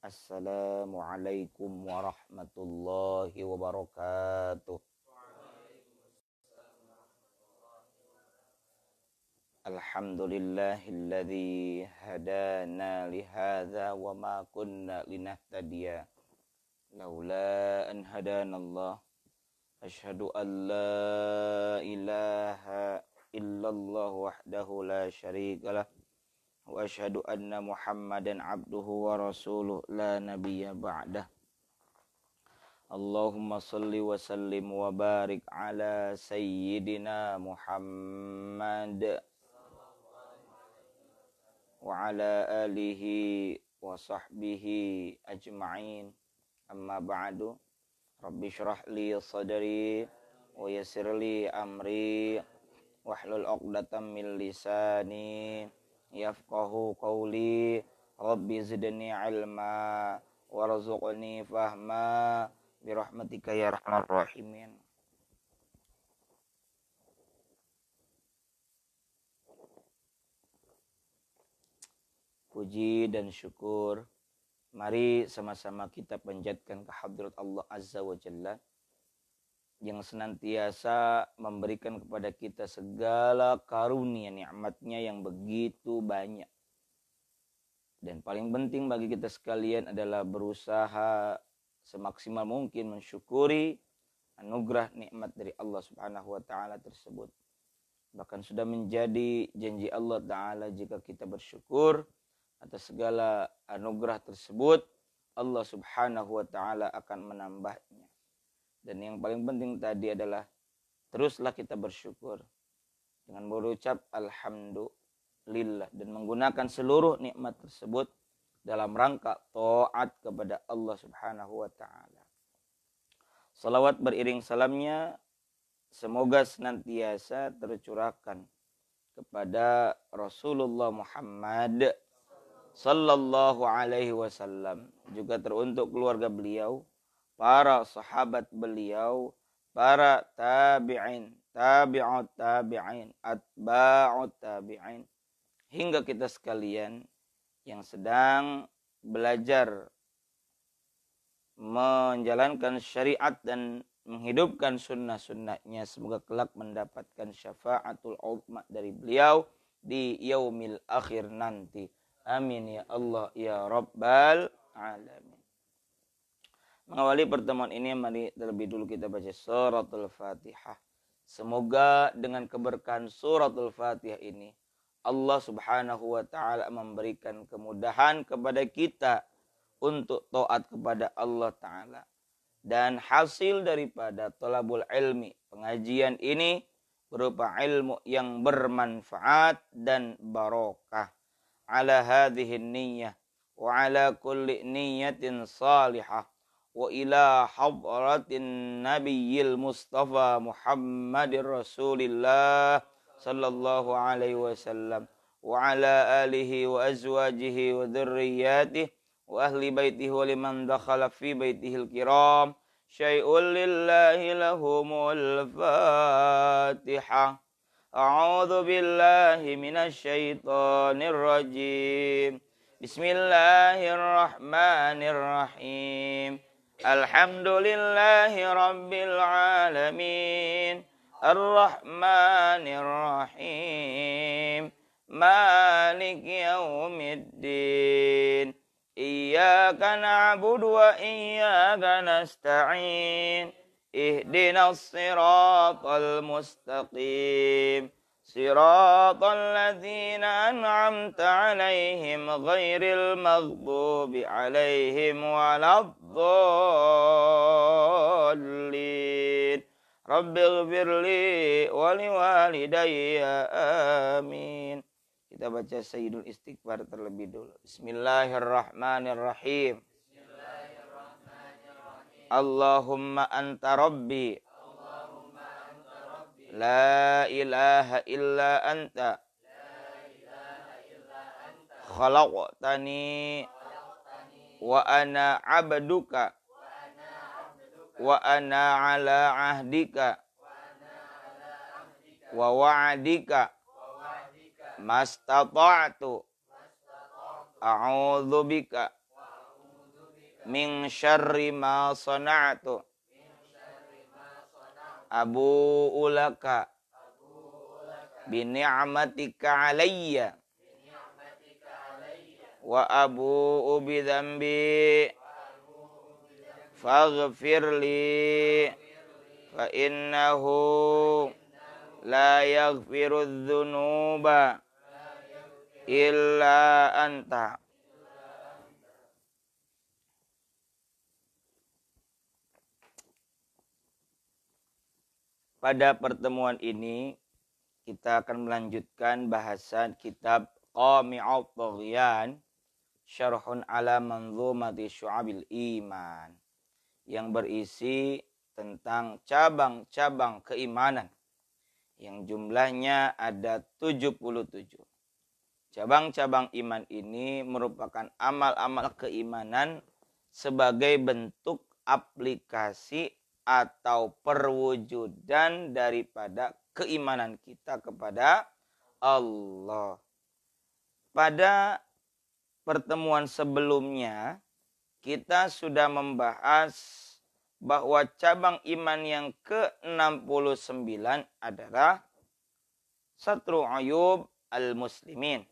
Assalamualaikum warahmatullahi wabarakatuh. Alhamdulillahilladzi hadana lihadza wa ma kunna linahtadiya laula an hadanallah. Asyhadu an la ilaha illallah wahdahu la syarikalah wa asyhadu anna Muhammadan abduhu wa rasuluh la nabiyya ba'dah. Allahumma salli wa sallim wa barik ala sayyidina Muhammad wa ala alihi wa sahbihi ajma'in. Amma ba'du. Rabbi syrah li sadri wa yassir li amri wahlul 'uqdatam min lisani yafqahu qawli. Rabbi zidni ilma warzuqni fahma birahmatika ya arhamar rahimin. Puji dan syukur mari sama-sama kita panjatkan kehadrat Allah Azza wa Jalla yang senantiasa memberikan kepada kita segala karunia nikmatnya yang begitu banyak. Dan paling penting bagi kita sekalian adalah berusaha semaksimal mungkin mensyukuri anugerah nikmat dari Allah Subhanahu wa taala tersebut. Bahkan sudah menjadi janji Allah taala jika kita bersyukur atas segala anugerah tersebut, Allah Subhanahu wa taala akan menambahnya. Dan yang paling penting tadi adalah teruslah kita bersyukur dengan berucap alhamdulillah dan menggunakan seluruh nikmat tersebut dalam rangka taat kepada Allah Subhanahu wa taala. Salawat beriring salamnya semoga senantiasa tercurahkan kepada Rasulullah Muhammad sallallahu alaihi wasallam, juga teruntuk keluarga beliau, para sahabat beliau, para tabi'in, tabi'ut tabi'in, atba'ut tabi'in, hingga kita sekalian yang sedang belajar menjalankan syariat dan menghidupkan sunnah-sunnahnya. Semoga kelak mendapatkan syafaatul uzma dari beliau di yaumil akhir nanti. Amin ya Allah ya Rabbal alamin. Mengawali pertemuan ini, mari terlebih dulu kita baca suratul Fatihah. Semoga dengan keberkahan suratul Fatihah ini Allah Subhanahu wa taala memberikan kemudahan kepada kita untuk taat kepada Allah taala. Dan hasil daripada thalabul ilmi, pengajian ini berupa ilmu yang bermanfaat dan barokah. Ala hadhihi niyyah wa ala kulli niyyatin salihah wa ila hadratin nabiyil mustafa Muhammadir Rasulillah sallallahu alaihi wasallam wa ala alihi wa azwajihi wa dhurriyyatihi wa ahli baitihi wa liman dakhala fi baitihil kiram syai'un lillahi lahumul Fatihah. A'udzu billahi minasy syaithanir rajim. Bismillahirrahmanirrahim. Alhamdulillahi rabbil alamin. Arrahmanir rahim. Maliki yaumiddin. Iyyaka na'budu wa iyyaka nasta'in. Ihdinas siratal mustaqim. Siratal ladzina an'amta 'alaihim ghairil maghdubi 'alaihim waladdallin. Rabbighfirli wa liwalidayya amin. Kita baca Sayyidul Istighfar terlebih dulu. Bismillahirrahmanirrahim. Allahumma anta rabbi la ilaha illa anta khalaqtani wa ana abduka wa ana ala ahdika wa wa'dika mastata'tu a'udzubika min syarri ma sana'tu abu'u laka bi ni'matika alayya wa abu'u bi dzambi faghfirli fa innahu la yaghfiru dzunuba illa anta. Pada pertemuan ini kita akan melanjutkan bahasan kitab Qami'ut Tughyan Syarhun ala Manzumati Syu'abil Iman yang berisi tentang cabang-cabang keimanan yang jumlahnya ada 77. Cabang-cabang iman ini merupakan amal-amal keimanan sebagai bentuk aplikasi atau perwujudan daripada keimanan kita kepada Allah. Pada pertemuan sebelumnya kita sudah membahas bahwa cabang iman yang ke-69 adalah satru ayub al-muslimin,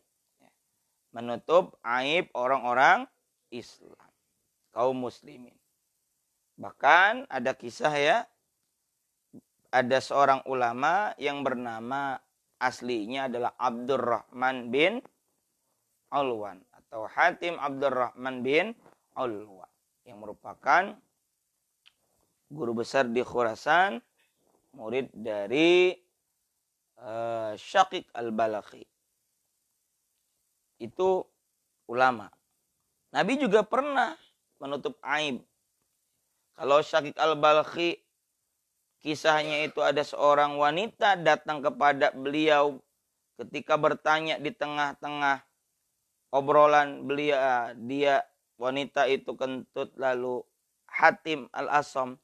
menutup aib orang-orang Islam, kaum muslimin. Bahkan ada kisah ya, ada seorang ulama yang bernama aslinya adalah Abdurrahman bin Ulwan atau Hatim Abdurrahman bin Ulwan yang merupakan guru besar di Khurasan, murid dari Syaqiq al-Balakhi. Itu ulama. Nabi juga pernah menutup aib. Kalau Syaqiq al-Balakhi, kisahnya itu ada seorang wanita datang kepada beliau ketika bertanya di tengah-tengah obrolan beliau, dia wanita itu kentut, lalu Hatim al-Asam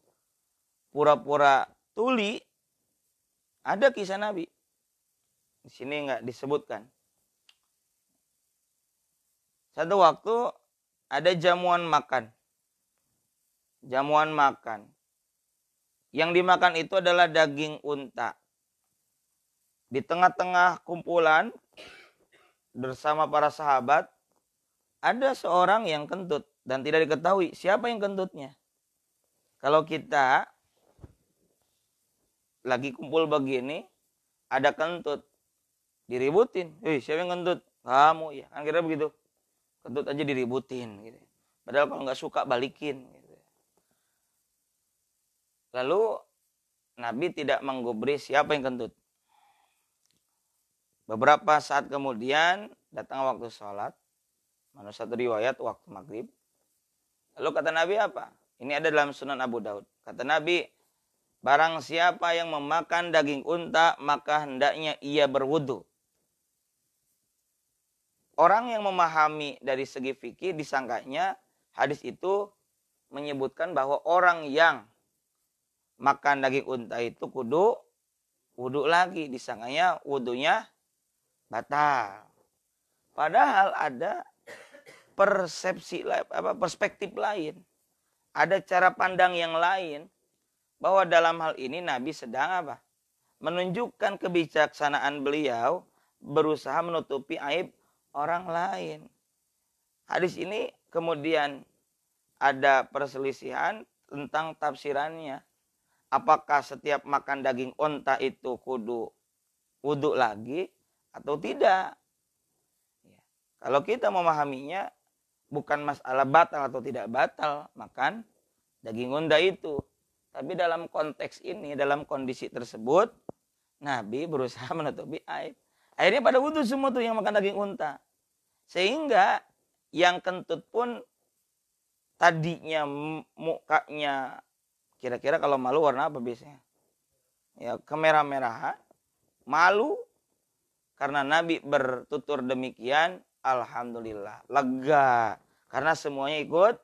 pura-pura tuli. Ada kisah Nabi. Di sini enggak disebutkan. Satu waktu ada jamuan makan. Jamuan makan. Yang dimakan itu adalah daging unta. Di tengah-tengah kumpulan bersama para sahabat ada seorang yang kentut dan tidak diketahui siapa yang kentutnya. Kalau kita lagi kumpul begini ada kentut, diributin. Siapa yang kentut? Kamu ya. Kan kira begitu. Kentut aja diributin gitu. Padahal kalau nggak suka balikin gitu. Lalu Nabi tidak menggubris siapa yang kentut. Beberapa saat kemudian datang waktu sholat. Menurut satu riwayat waktu maghrib. Lalu kata Nabi apa? Ini ada dalam Sunan Abu Daud. Kata Nabi, barang siapa yang memakan daging unta maka hendaknya ia berwudu. Orang yang memahami dari segi fikih disangkanya hadis itu menyebutkan bahwa orang yang makan daging unta itu kudu wudu lagi, disangkanya wudunya batal. Padahal ada perspektif lain, ada cara pandang yang lain bahwa dalam hal ini Nabi sedang apa? Menunjukkan kebijaksanaan beliau berusaha menutupi aib orang lain. Hadis ini kemudian ada perselisihan tentang tafsirannya. Apakah setiap makan daging unta itu kudu wudu lagi atau tidak? Ya. Kalau kita memahaminya bukan masalah batal atau tidak batal makan daging unta itu. Tapi dalam konteks ini, dalam kondisi tersebut, Nabi berusaha menutupi aib. Akhirnya pada wudu semua tuh yang makan daging unta. Sehingga yang kentut pun tadinya mukanya, kira-kira kalau malu warna apa biasanya? Ya, kemerah-merahan. Malu karena Nabi bertutur demikian, alhamdulillah, lega. Karena semuanya ikut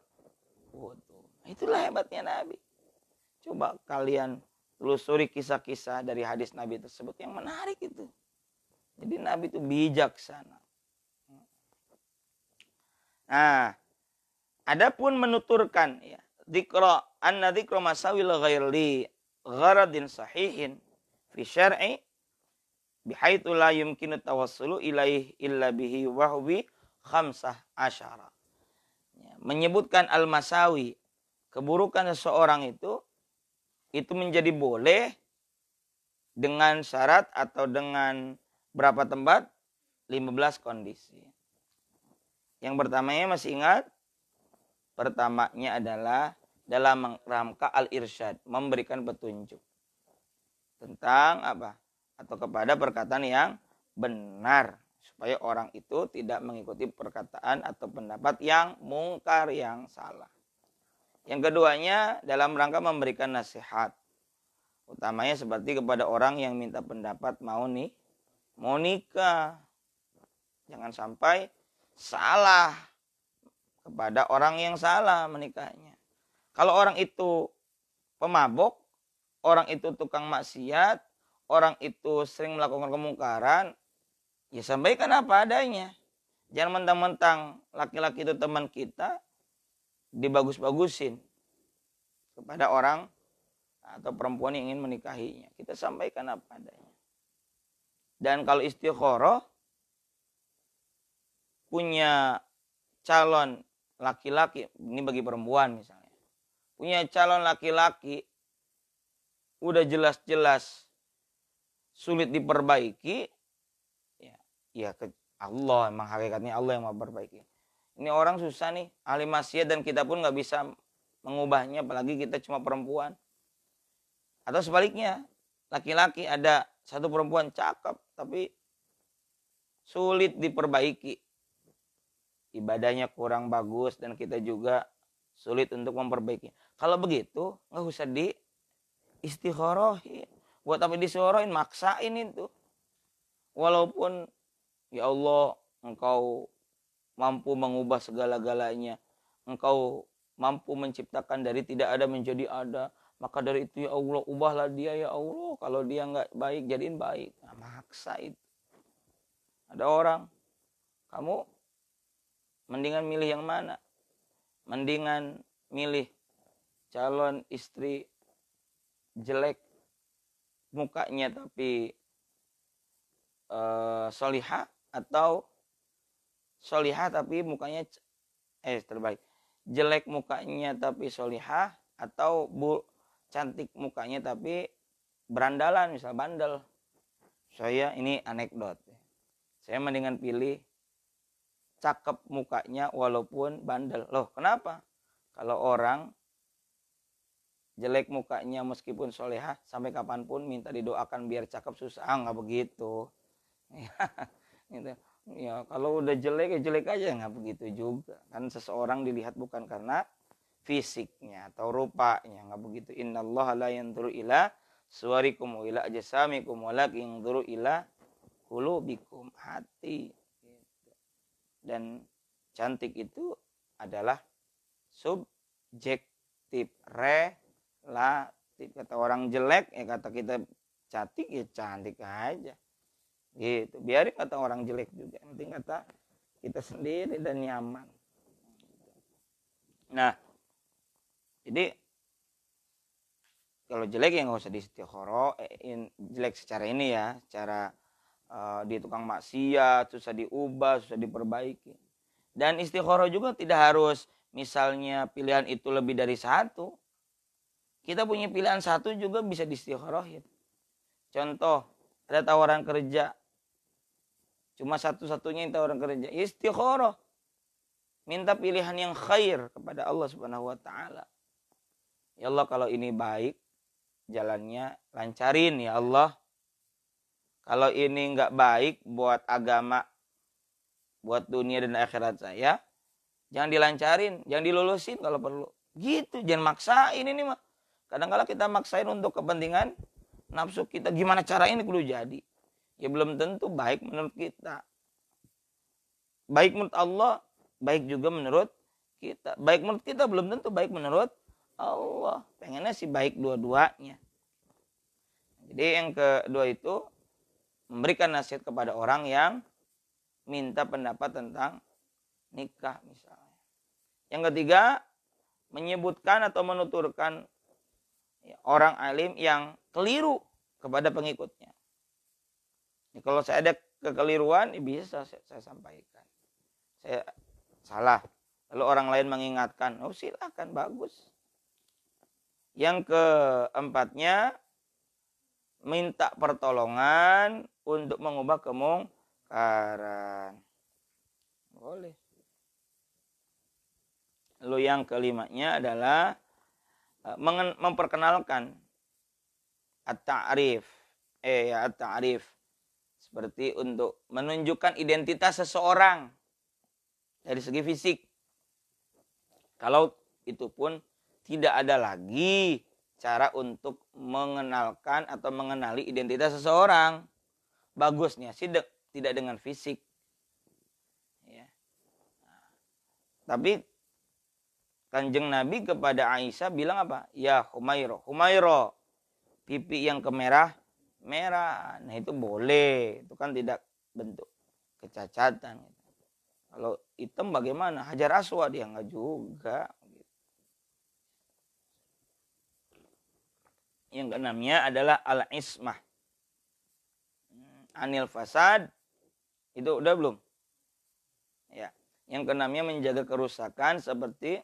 wudu. Itulah hebatnya Nabi. Coba kalian telusuri kisah-kisah dari hadis Nabi tersebut yang menarik itu. Jadi Nabi itu bijaksana. Nah, Adapun menuturkan ya, anna dzikra masawil ghairi gharadin sahihin fi syar'i bihaitsu la yumkinu tawassulu ilaih illa bihi wa huwa khamsah asyara. Ya, menyebutkan al-masawi, keburukan seseorang itu menjadi boleh dengan syarat atau dengan berapa tempat? 15 kondisi. Yang pertamanya masih ingat? Pertamanya adalah dalam rangka al-irsyad, memberikan petunjuk tentang apa? Atau kepada perkataan yang benar, supaya orang itu tidak mengikuti perkataan atau pendapat yang mungkar, yang salah. Yang keduanya dalam rangka memberikan nasihat, utamanya seperti kepada orang yang minta pendapat mau nikah. Jangan sampai salah kepada orang yang salah menikahnya. Kalau orang itu pemabok, orang itu tukang maksiat, orang itu sering melakukan kemungkaran, ya sampaikan apa adanya. Jangan mentang-mentang laki-laki itu teman kita, dibagus-bagusin kepada orang atau perempuan yang ingin menikahinya. Kita sampaikan apa adanya. Dan kalau istikharah, punya calon laki-laki, ini bagi perempuan misalnya, punya calon laki-laki udah jelas-jelas sulit diperbaiki, ya ke Allah, emang hakikatnya Allah yang mau perbaiki. Ini orang susah nih, ahli maksiat, dan kita pun nggak bisa mengubahnya, apalagi kita cuma perempuan. Atau sebaliknya, laki-laki ada satu perempuan cakep tapi sulit diperbaiki, ibadahnya kurang bagus, dan kita juga sulit untuk memperbaiki. Kalau begitu nggak usah di istikharahin. Buat apa disuarain, maksain itu. Walaupun ya Allah, engkau mampu mengubah segala-galanya, engkau mampu menciptakan dari tidak ada menjadi ada, maka dari itu ya Allah ubahlah dia ya Allah, kalau dia nggak baik jadiin baik. Nah, maksa itu. Ada orang, kamu mendingan milih yang mana? Mendingan milih calon istri jelek mukanya tapi solihah, atau solihah tapi mukanya terbalik, jelek mukanya tapi solihah, atau cantik mukanya tapi berandalan, misal bandel. Saya ini anekdot, saya mendingan pilih cakep mukanya walaupun bandel. Loh kenapa? Kalau orang jelek mukanya meskipun solehah, sampai kapanpun minta didoakan biar cakep susah. Nggak begitu. Ya, kalau udah jelek ya jelek aja, nggak begitu juga. Kan seseorang dilihat bukan karena fisiknya atau rupanya, nggak begitu. Innallaha la yanzuru ila suwarikum wa ila ajsamikum walakin yanzuru ila qulubikum, hati. Dan cantik itu adalah subjektif, relatif. Kata orang jelek, ya kata kita cantik, ya cantik aja. Gitu. Biarin kata orang jelek juga. Yang penting kata kita sendiri dan nyaman. Nah, jadi kalau jelek ya nggak usah diistikharah. Jelek secara ini ya, secara dia tukang maksiat, susah diubah, susah diperbaiki. Dan istikharah juga tidak harus misalnya pilihan itu lebih dari satu. Kita punya pilihan satu juga bisa diistikharahin. Contoh, ada tawaran kerja, cuma satu-satunya yang tawaran kerja, istikharah. Minta pilihan yang khair kepada Allah Subhanahu wa taala. Ya Allah, kalau ini baik, jalannya lancarin ya Allah. Kalau ini enggak baik buat agama, buat dunia dan akhirat saya, jangan dilancarin, jangan dilulusin kalau perlu. Gitu, jangan maksain ini mah. Kadang-kadang kita maksain untuk kepentingan nafsu kita. Gimana cara ini kudu jadi? Ya belum tentu baik menurut kita. Baik menurut Allah, baik juga menurut kita. Baik menurut kita belum tentu baik menurut Allah. Pengennya sih baik dua-duanya. Jadi yang kedua itu, memberikan nasihat kepada orang yang minta pendapat tentang nikah misalnya. Yang ketiga, menyebutkan atau menuturkan orang alim yang keliru kepada pengikutnya. Kalau saya ada kekeliruan, bisa saya sampaikan. Saya salah. Lalu orang lain mengingatkan, oh silakan, bagus. Yang keempatnya, minta pertolongan untuk mengubah kemungkaran. Boleh. Lalu yang kelimanya adalah memperkenalkan at-ta'rif. At-ta'rif. Seperti untuk menunjukkan identitas seseorang dari segi fisik. Kalau itu pun tidak ada lagi cara untuk mengenalkan atau mengenali identitas seseorang. Bagusnya sih tidak dengan fisik. Ya. Tapi Kanjeng Nabi kepada Aisyah bilang apa? Ya Humairo. Humairo. Pipi yang kemerah-merah. Nah itu boleh. Itu kan tidak bentuk kecacatan. Kalau hitam bagaimana? Hajar aswad ya enggak juga. Yang keenamnya adalah al-ismah. Anil fasad. Itu udah belum? Ya. Yang keenamnya menjaga kerusakan seperti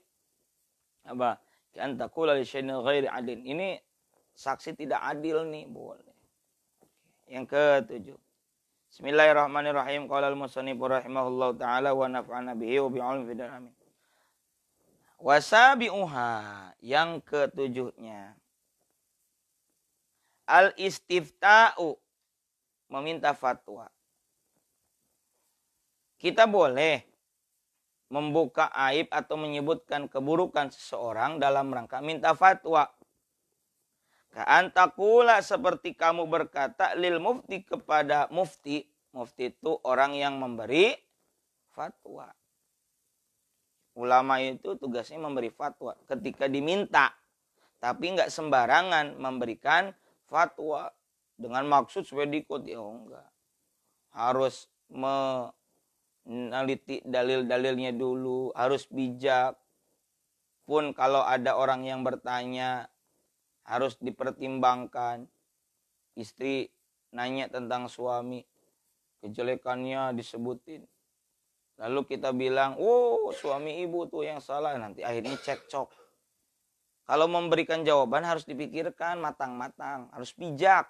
apa? Antaqula li syai'in ghairi adil. Ini saksi tidak adil nih, boleh. Yang ketujuh. Bismillahirrahmanirrahim. Qala al-musannif rahimahullahu taala wa nafa'ana bihi wa bi'ilmi fid amin. Wasabi'uha, yang ketujuhnya. Al-istifta'u, meminta fatwa. Kita boleh membuka aib atau menyebutkan keburukan seseorang dalam rangka minta fatwa. Ka'antakula, seperti kamu berkata lil mufti, kepada mufti. Mufti itu orang yang memberi fatwa. Ulama itu tugasnya memberi fatwa ketika diminta. Tapi enggak sembarangan memberikan fatwa dengan maksud supaya diikuti. Oh enggak. Harus meneliti dalil-dalilnya dulu. Harus bijak. Pun kalau ada orang yang bertanya, harus dipertimbangkan. Istri nanya tentang suami, kejelekannya disebutin. Lalu kita bilang, oh suami ibu tuh yang salah. Nanti akhirnya cekcok. Kalau memberikan jawaban harus dipikirkan matang-matang. Harus bijak.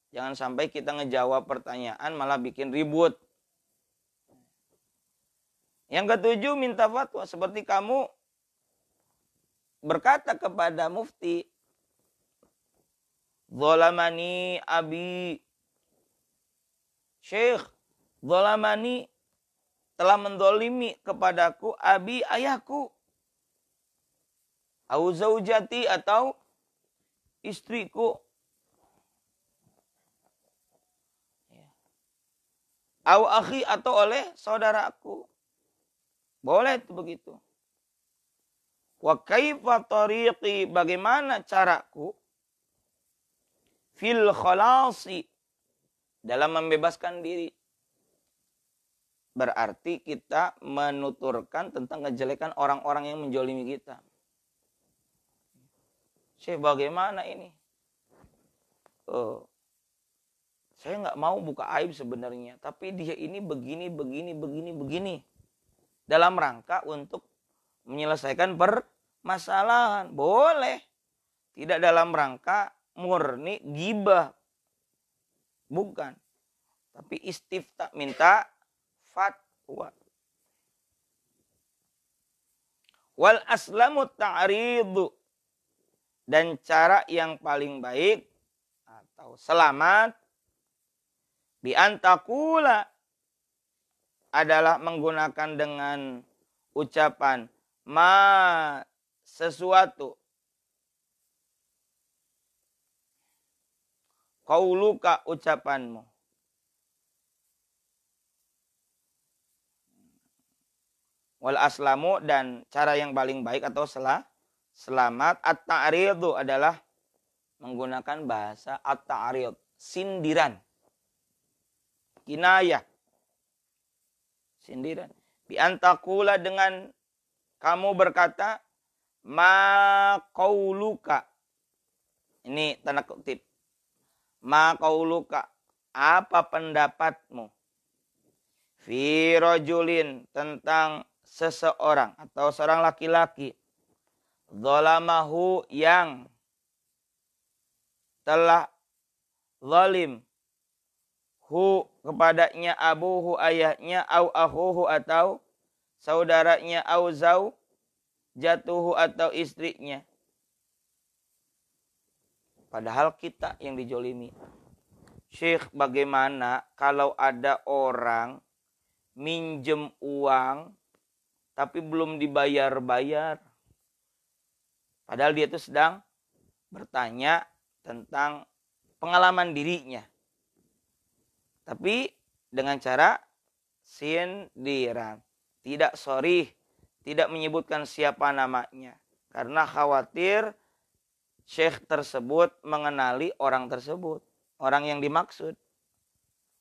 Jangan sampai kita ngejawab pertanyaan malah bikin ribut. Yang ketujuh, minta fatwa. Seperti kamu berkata kepada mufti, Zolamani abi, Syekh, Zolamani telah mendolimi kepadaku abi, ayahku. Au zaujati, atau istriku. Au akhi, atau oleh saudaraku. Boleh itu begitu. Wa kaifa tariqi, bagaimana caraku fil khalasi, dalam membebaskan diri. Berarti kita menuturkan tentang kejelekan orang-orang yang menjolimi kita. Syekh, bagaimana ini? Saya nggak mau buka aib sebenarnya, tapi dia ini begini. Dalam rangka untuk menyelesaikan permasalahan. Boleh. Tidak dalam rangka murni ghibah. Bukan. Tapi istifta, minta fatwa. Wal aslamu ta'ridu, dan cara yang paling baik atau selamat bi antakula adalah menggunakan dengan ucapan ma, sesuatu, qauluka, ucapanmu, wal aslamu, dan cara yang paling baik atau selamat at-ta'ridu adalah menggunakan bahasa at-ta'rid, sindiran, kinayah, sindiran. Bi antakula, dengan kamu berkata, ma qauluka. Ini tanda kutip. Ma qauluka, apa pendapatmu? Fi rajulin, tentang seseorang atau seorang laki-laki. Zalamahu, yang telah zalim hu, kepadanya, abuhu, ayahnya, au akhuhu, atau saudaranya, au jatuhu, atau istrinya. Padahal kita yang dijolimi. Syekh, bagaimana kalau ada orang minjem uang tapi belum dibayar-bayar? Padahal dia itu sedang bertanya tentang pengalaman dirinya. Tapi dengan cara sindiran. Tidak sorih, tidak menyebutkan siapa namanya. Karena khawatir syekh tersebut mengenali orang tersebut. Orang yang dimaksud.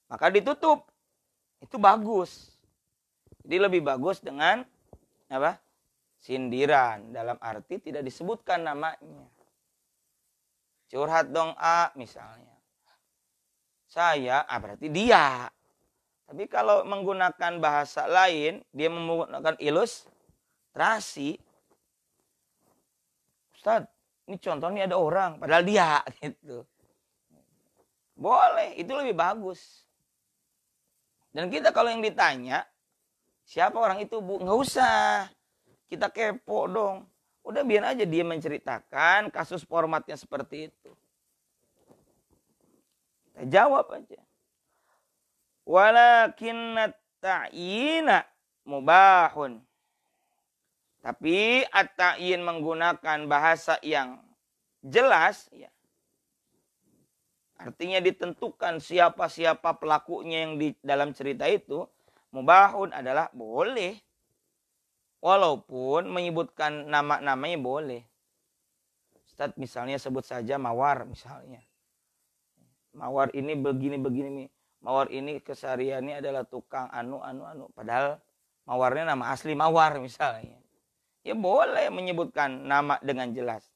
Maka ditutup. Itu bagus. Jadi lebih bagus dengan apa? Sindiran. Dalam arti tidak disebutkan namanya. Curhat dong A misalnya. Saya, berarti dia. Tapi kalau menggunakan bahasa lain, dia menggunakan ilustrasi. Ustadz, ini contohnya ada orang, padahal dia gitu. Boleh, itu lebih bagus. Dan kita kalau yang ditanya, siapa orang itu, Bu? Nggak usah. Kita kepo dong. Udah biar aja dia menceritakan kasus formatnya seperti itu. Kita jawab aja. Walakinnat ta'yina mubahun. Tapi at-ta'yin menggunakan bahasa yang jelas, ya. Artinya ditentukan siapa-siapa pelakunya yang di dalam cerita itu, mubahun adalah boleh. Walaupun menyebutkan nama-namanya boleh. Ustaz misalnya sebut saja Mawar misalnya. Mawar ini begini-begini. Mawar ini kesehariannya adalah tukang anu. Padahal Mawarnya nama asli Mawar misalnya. Ya boleh menyebutkan nama dengan jelas.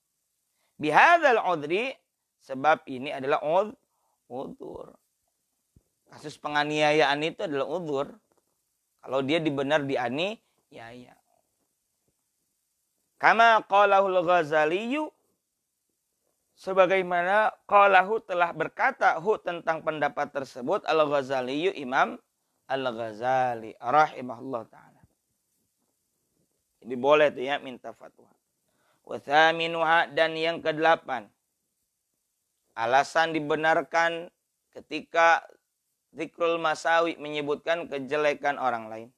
Bihadzal udri, sebab ini adalah udzur. Kasus penganiayaan itu adalah udzur. Kalau dia benar dianiaya. Kama qalahul Ghazaliyu, sebagaimana qalahu telah berkata hu tentang pendapat tersebut Al-Ghazaliyu, Imam Al-Ghazali rahimahullah ta'ala. Jadi boleh tuh ya minta fatwa. Wa thaminuha, dan yang ke-8. Alasan dibenarkan ketika zikrul masawi, menyebutkan kejelekan orang lain.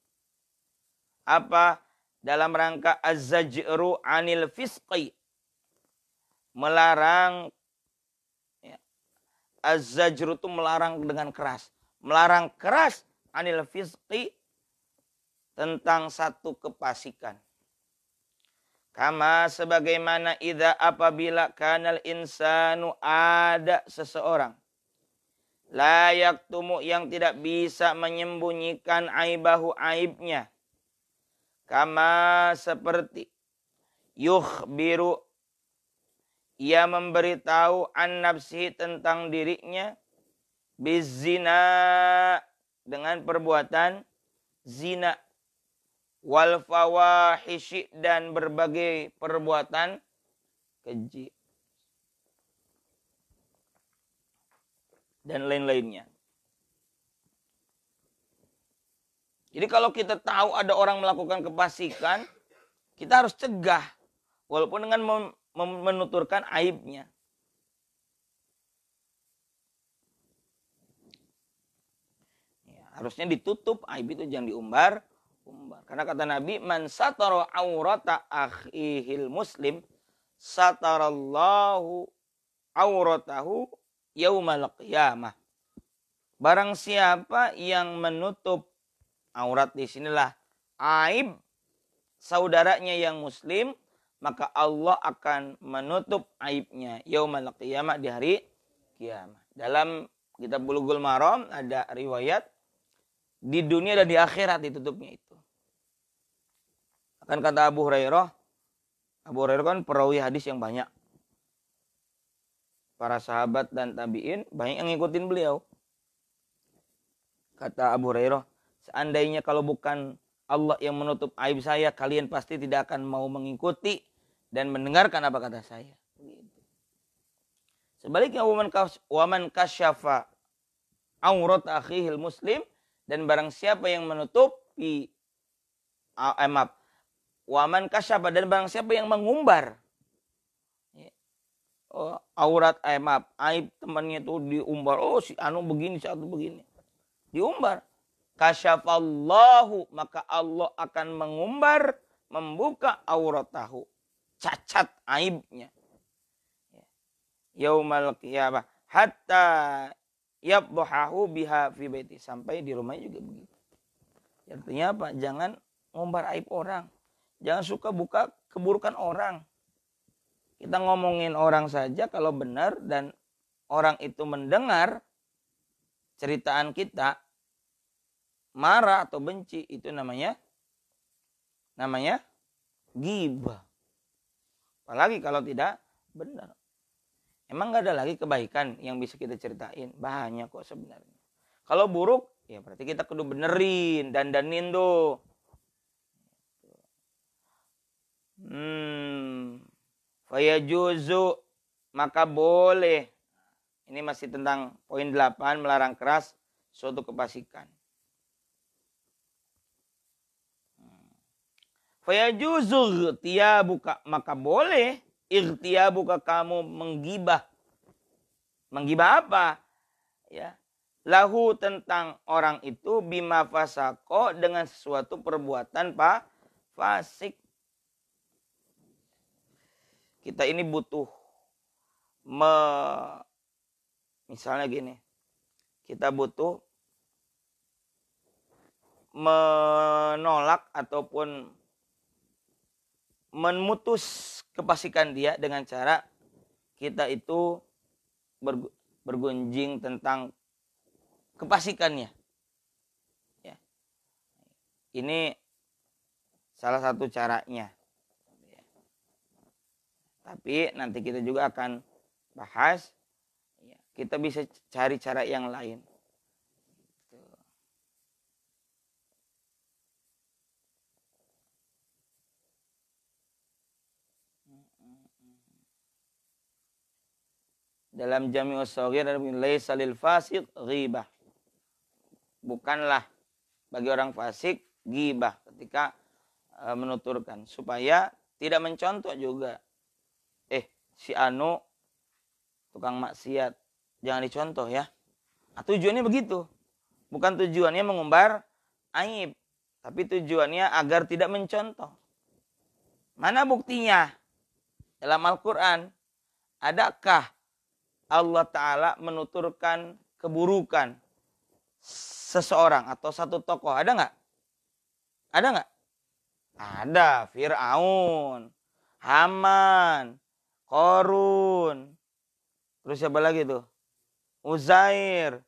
Apa? Dalam rangka az-zajru anil fisqi. Melarang. Ya, az-zajru itu melarang dengan keras. Melarang keras anil fisqi, tentang satu kefasikan. Kama sebagaimana idza, apabila kanal insanu, ada seseorang. La yaktumu, yang tidak bisa menyembunyikan aibahu, aibnya. Kama seperti yukhbiru, ia memberitahu an nafsihi, tentang dirinya, bizina, dengan perbuatan zina, wal fawahishi, dan berbagai perbuatan keji, dan lain-lainnya. Jadi kalau kita tahu ada orang melakukan kefasikan, kita harus cegah. Walaupun dengan menuturkan aibnya. Ya, harusnya ditutup, aib itu jangan diumbar. Karena kata Nabi, man satara aurata akhihil muslim, satarallahu auratahu yaumal qiyamah. Barang siapa yang menutup aurat, di sinilah aib saudaranya yang muslim, maka Allah akan menutup aibnya yaumal qiyamah, di hari kiamat. Dalam kitab Bulughul Maram ada riwayat di dunia dan di akhirat ditutupnya itu. Akan kata Abu Hurairah kan perawi hadis yang banyak. Para sahabat dan tabi'in banyak yang ngikutin beliau. Kata Abu Hurairah, seandainya kalau bukan Allah yang menutup aib saya, kalian pasti tidak akan mau mengikuti dan mendengarkan apa kata saya. Sebaliknya, waman kasyafa aurat akhihil muslim, dan barang siapa yang menutupi waman kasyafa, dan barang siapa yang mengumbar aurat aib temannya itu diumbar, si anu begini, si anu begini, diumbar, kasyafallahu, maka Allah akan mengumbar, membuka auratahu, cacat aibnya, yaumal qiyamah hatta yabdahu biha fi baiti, sampai di rumahnya juga begitu. Artinya apa? Jangan ngumbar aib orang, jangan suka buka keburukan orang. Kita ngomongin orang saja kalau benar dan orang itu mendengar ceritaan kita, marah atau benci, itu namanya ghibah. Apalagi kalau tidak benar. Emang gak ada lagi kebaikan yang bisa kita ceritain? Banyak kok sebenarnya. Kalau buruk, ya berarti kita kudu benerin, dandanin tuh. Fayajuzu, maka boleh. Ini masih tentang poin 8, melarang keras suatu kefasikan. Fayajuzu irtiyabuka, maka boleh irtiyabuka, kamu menggibah. Menggibah apa? Ya. Lahu, tentang orang itu, bima fasako, dengan sesuatu perbuatan fasik. Kita ini butuh misalnya gini, kita butuh menolak ataupun memutus kefasikan dia dengan cara kita itu bergunjing tentang kefasikannya. Ya. Ini salah satu caranya. Tapi nanti kita juga akan bahas, kita bisa cari cara yang lain. Dalam Jami'us Shaghir, laisa lil fasik ghibah. Bukanlah bagi orang fasik ghibah ketika menuturkan, supaya tidak mencontoh juga. Si anu tukang maksiat, jangan dicontoh ya. Tujuannya begitu. Bukan tujuannya mengumbar aib, tapi tujuannya agar tidak mencontoh. Mana buktinya? Dalam Al-Quran, adakah Allah Ta'ala menuturkan keburukan seseorang atau satu tokoh? Ada nggak? Ada nggak? Ada. Fir'aun, Haman, Korun, terus siapa lagi tuh? Uzair,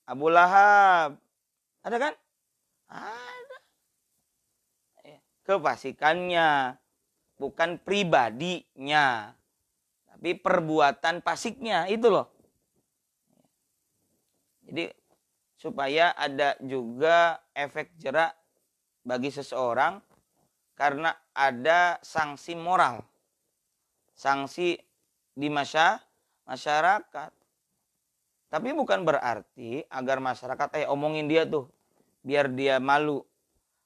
Abu Lahab. Ada kan? Ada. Kefasikannya, bukan pribadinya, tapi perbuatan fasiknya, itu loh. Jadi supaya ada juga efek jerak bagi seseorang karena ada sanksi moral. Sanksi di masyarakat. Tapi bukan berarti agar masyarakat omongin dia tuh biar dia malu.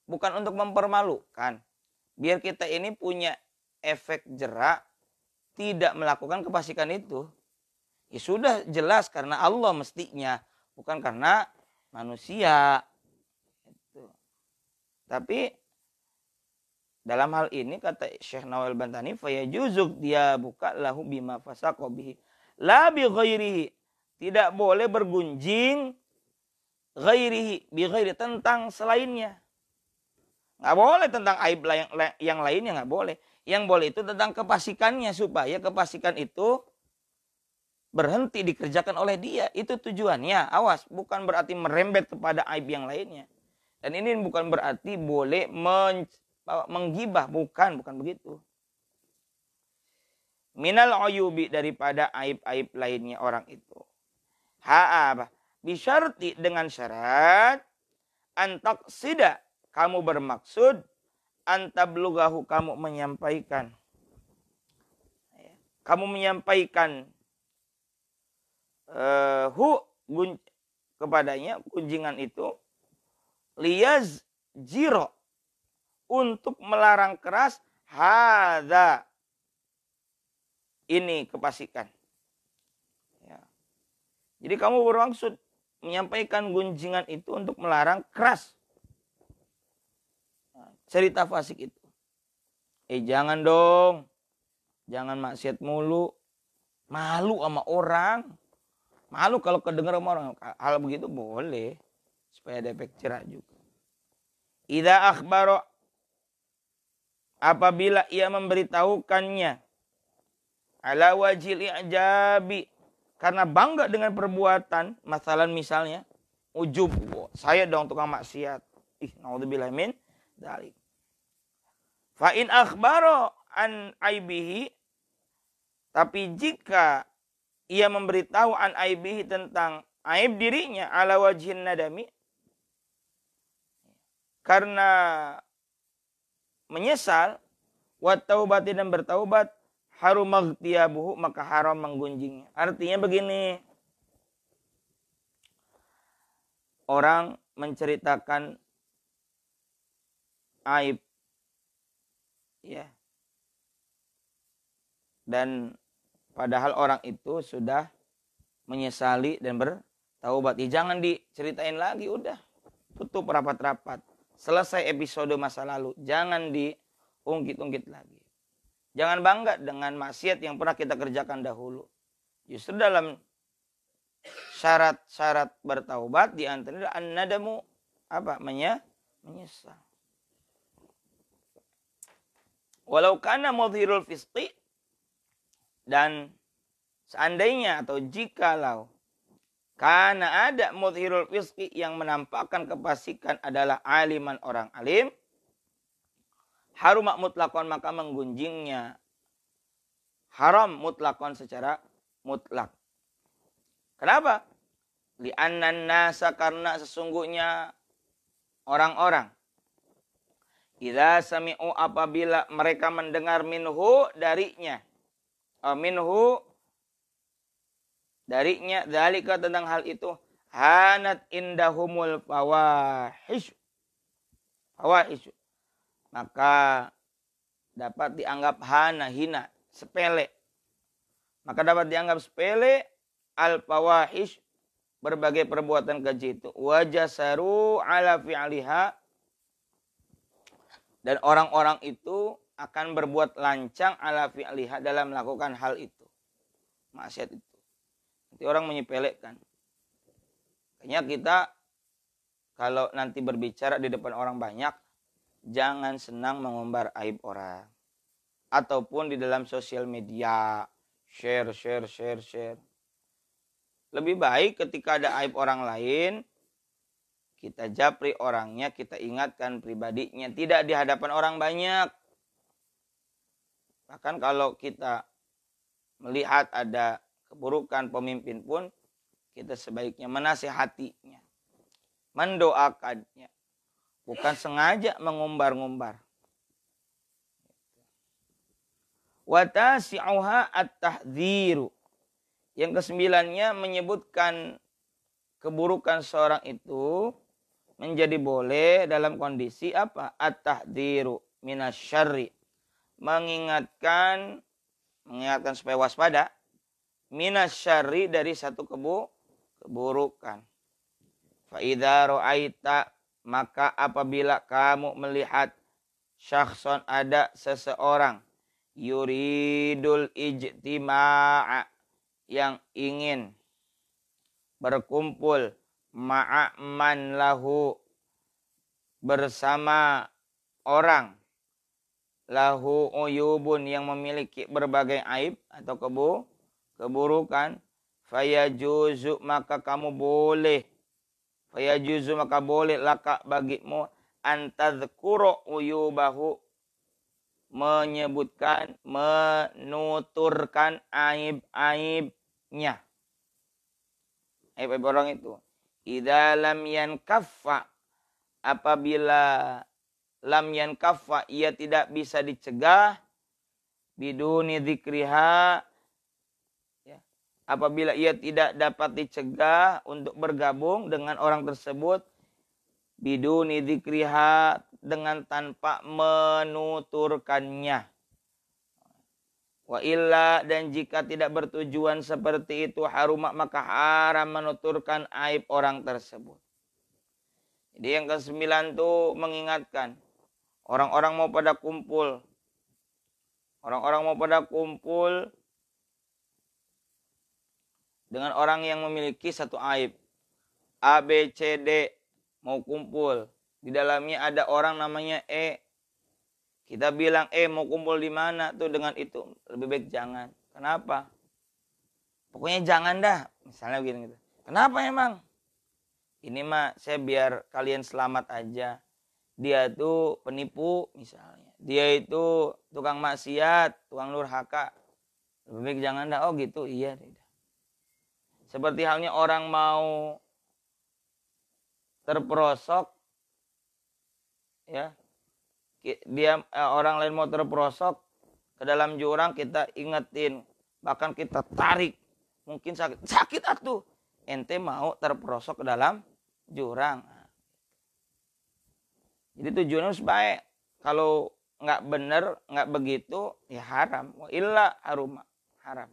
Bukan untuk mempermalukan. Biar kita ini punya efek jerak tidak melakukan kefasikan itu. Ya sudah jelas karena Allah mestinya, bukan karena manusia. Tapi dalam hal ini kata Syekh Nawal Bantani, fayajuzuk, dia buka lahu bima fasaqo bihi la bi ghairihi, tidak boleh bergunjing ghairihi, bi ghairi, tentang selainnya. Nggak boleh tentang aib yang lainnya, nggak boleh. Yang boleh itu tentang kefasikannya, supaya kefasikan itu berhenti dikerjakan oleh dia. Itu tujuannya. Awas, bukan berarti merembet kepada aib yang lainnya. Dan ini bukan berarti boleh menggibah, bukan begitu. Minal uyubi, daripada aib-aib lainnya orang itu. Apa? Bisyarti, dengan syarat antaqsida, kamu bermaksud, antablugahu, kamu menyampaikan. Kamu menyampaikan kepadanya gunjingan itu, liyaz jiro, untuk melarang keras, hadza, ini kepasikan. Ya. Jadi kamu bermaksud menyampaikan gunjingan itu untuk melarang keras cerita fasik itu. Jangan dong, jangan maksiat mulu, malu sama orang, malu kalau kedengar sama orang. Hal begitu boleh, supaya ada efek cerah juga. Idza akhbaro, apabila ia memberitahukannya, ala wajil i'jabi, karena bangga dengan perbuatan, misalnya ujub, saya dong tukang maksiat, naudzubillah min dzalik. Fa in akhbaro an aibihi, tapi jika ia memberitahu an aibihi, tentang aib dirinya, ala wajhin nadami, karena menyesal, wa taubati, dan bertaubat, harum maghtiyabuhu, maka haram menggunjingnya. Artinya begini, orang menceritakan aib, ya, dan padahal orang itu sudah menyesali dan bertaubat, jangan diceritain lagi, udah tutup rapat-rapat, selesai episode masa lalu, jangan diungkit-ungkit lagi. Jangan bangga dengan maksiat yang pernah kita kerjakan dahulu. Justru dalam syarat-syarat bertaubat diantaranya an-nadamu, menyesal. Walau kana mudhirul fisqi, dan seandainya atau jikalau karena ada mudhirul fisqi, yang menampakkan kefasikan adalah aliman, orang alim, harumak mutlakon, maka menggunjingnya haram mutlakon, secara mutlak. Kenapa? Li'annan nasa, karena sesungguhnya orang-orang, idza sami'u, apabila mereka mendengar, minhu, darinya, dzalika, tentang hal itu, hanat indahumul fawahish, maka dapat dianggap hina, sepele. Maka dapat dianggap sepele al-fawahish, berbagai perbuatan keji itu. Wajasaru ala fi'aliha, dan orang-orang itu akan berbuat lancang ala fi'aliha, dalam melakukan hal itu, maksiat itu. Nanti orang menyepelekan. Makanya kita kalau nanti berbicara di depan orang banyak, jangan senang mengumbar aib orang. Ataupun di dalam sosial media, share. Lebih baik ketika ada aib orang lain, kita japri orangnya, kita ingatkan pribadinya, tidak di hadapan orang banyak. Bahkan kalau kita melihat ada keburukan pemimpin pun, kita sebaiknya menasihatinya, mendoakannya, bukan sengaja mengumbar-ngumbar. Wa tasi'uha at-tahdziru. Yang kesembilannya menyebutkan keburukan seorang itu menjadi boleh dalam kondisi apa? At-tahdziru minasyarri. Mengingatkan supaya waspada, minasyarri, dari satu keburukan. Fa idza ra'aita, maka apabila kamu melihat, syakhson, ada seseorang, yuridul ijtima'a, yang ingin berkumpul, ma'aman lahu, bersama orang, lahu uyubun, yang memiliki berbagai aib atau keburukan, fayajuzu, maka kamu boleh, fayajuzu, maka boleh, laka, bagimu, antadzkuru uyubahu, menyebutkan, menuturkan aib-aibnya. Aib-aib orang itu. Idza lam yankaffa, apabila lam yankaffa ia tidak bisa dicegah, biduni dzikriha, ya, apabila ia tidak dapat dicegah untuk bergabung dengan orang tersebut, biduni dzikriha, dengan tanpa menuturkannya. Wa illa, dan jika tidak bertujuan seperti itu, haruma, maka haram menuturkan aib orang tersebut. Jadi yang ke-9 tuh mengingatkan orang-orang mau pada kumpul. Orang-orang mau pada kumpul dengan orang yang memiliki satu aib. A, B, C, D mau kumpul. Di dalamnya ada orang namanya E. Kita bilang, mau kumpul di mana tuh dengan itu? Lebih baik jangan. Kenapa? Pokoknya jangan dah. Misalnya begini gitu. Kenapa emang? Ini mah saya biar kalian selamat aja. Dia tuh penipu misalnya. Dia itu tukang maksiat, tukang durhaka. Lebih baik jangan dah. Oh gitu, iya. Seperti halnya orang mau terperosok, ya, dia orang lain mau terperosok ke dalam jurang, kita ingetin, bahkan kita tarik, mungkin sakit atuh, ente mau terperosok ke dalam jurang. Jadi tujuannya harus baik. Kalau nggak benar, nggak begitu, ya haram. Wa illa haruma, haram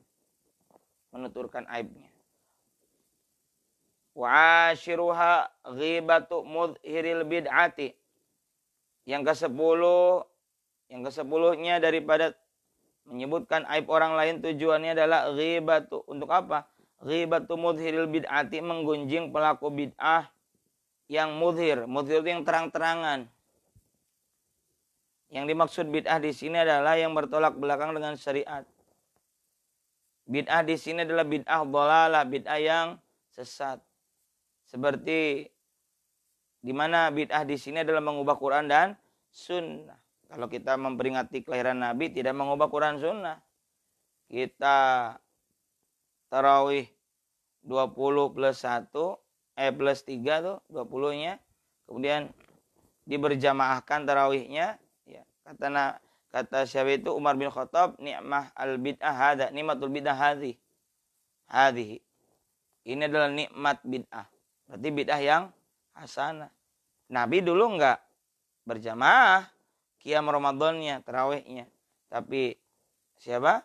menuturkan aibnya. Wa ashiruha ghibatu mudhiril bid'ati. Yang ke-10nya daripada menyebutkan aib orang lain, tujuannya adalah ghibatu. Untuk apa? Ghibatu mudhiril bid'ati, menggunjing pelaku bid'ah yang mudhir. Mudhir itu yang terang-terangan. Yang dimaksud bid'ah di sini adalah yang bertolak belakang dengan syariat. Bid'ah di sini adalah bid'ah dhalalah, bid'ah yang sesat. Seperti di mana bid'ah di sini adalah mengubah Quran dan sunnah. Kalau kita memperingati kelahiran Nabi, tidak mengubah Quran sunnah. Kita tarawih 20 plus 1, plus 3 tuh 20-nya. Kemudian diberjamaahkan tarawihnya. Ya, kata siapa itu, Umar bin Khattab, ni'mah al-bid'ah hadha, nikmatul bid'ah hadhihi. Ini adalah nikmat bid'ah. Berarti bid'ah yang hasanah. Nabi dulu enggak berjamaah qiyam Ramadannya, tarawihnya. Tapi siapa?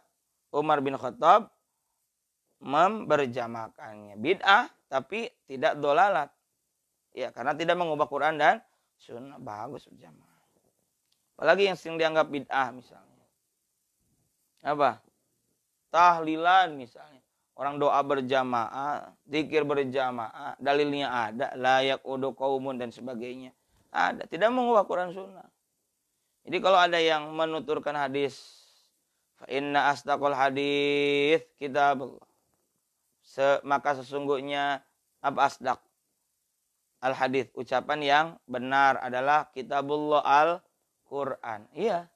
Umar bin Khattab memberjamaahkannya. Bid'ah tapi tidak dolalat. Ya, karena tidak mengubah Quran dan sunnah. Bagus berjamaah. Apalagi yang sering dianggap bid'ah misalnya. Apa? Tahlilan misalnya. Orang doa berjamaah, zikir berjamaah, dalilnya ada, layak udu qaumun dan sebagainya. Ada, tidak mengubah Quran sunnah. Jadi kalau ada yang menuturkan hadis, fa inna asdaqal hadis kitabullah, maka sesungguhnya apa asdaq? Al hadis, ucapan yang benar adalah kitabullah, Al-Quran. Iya,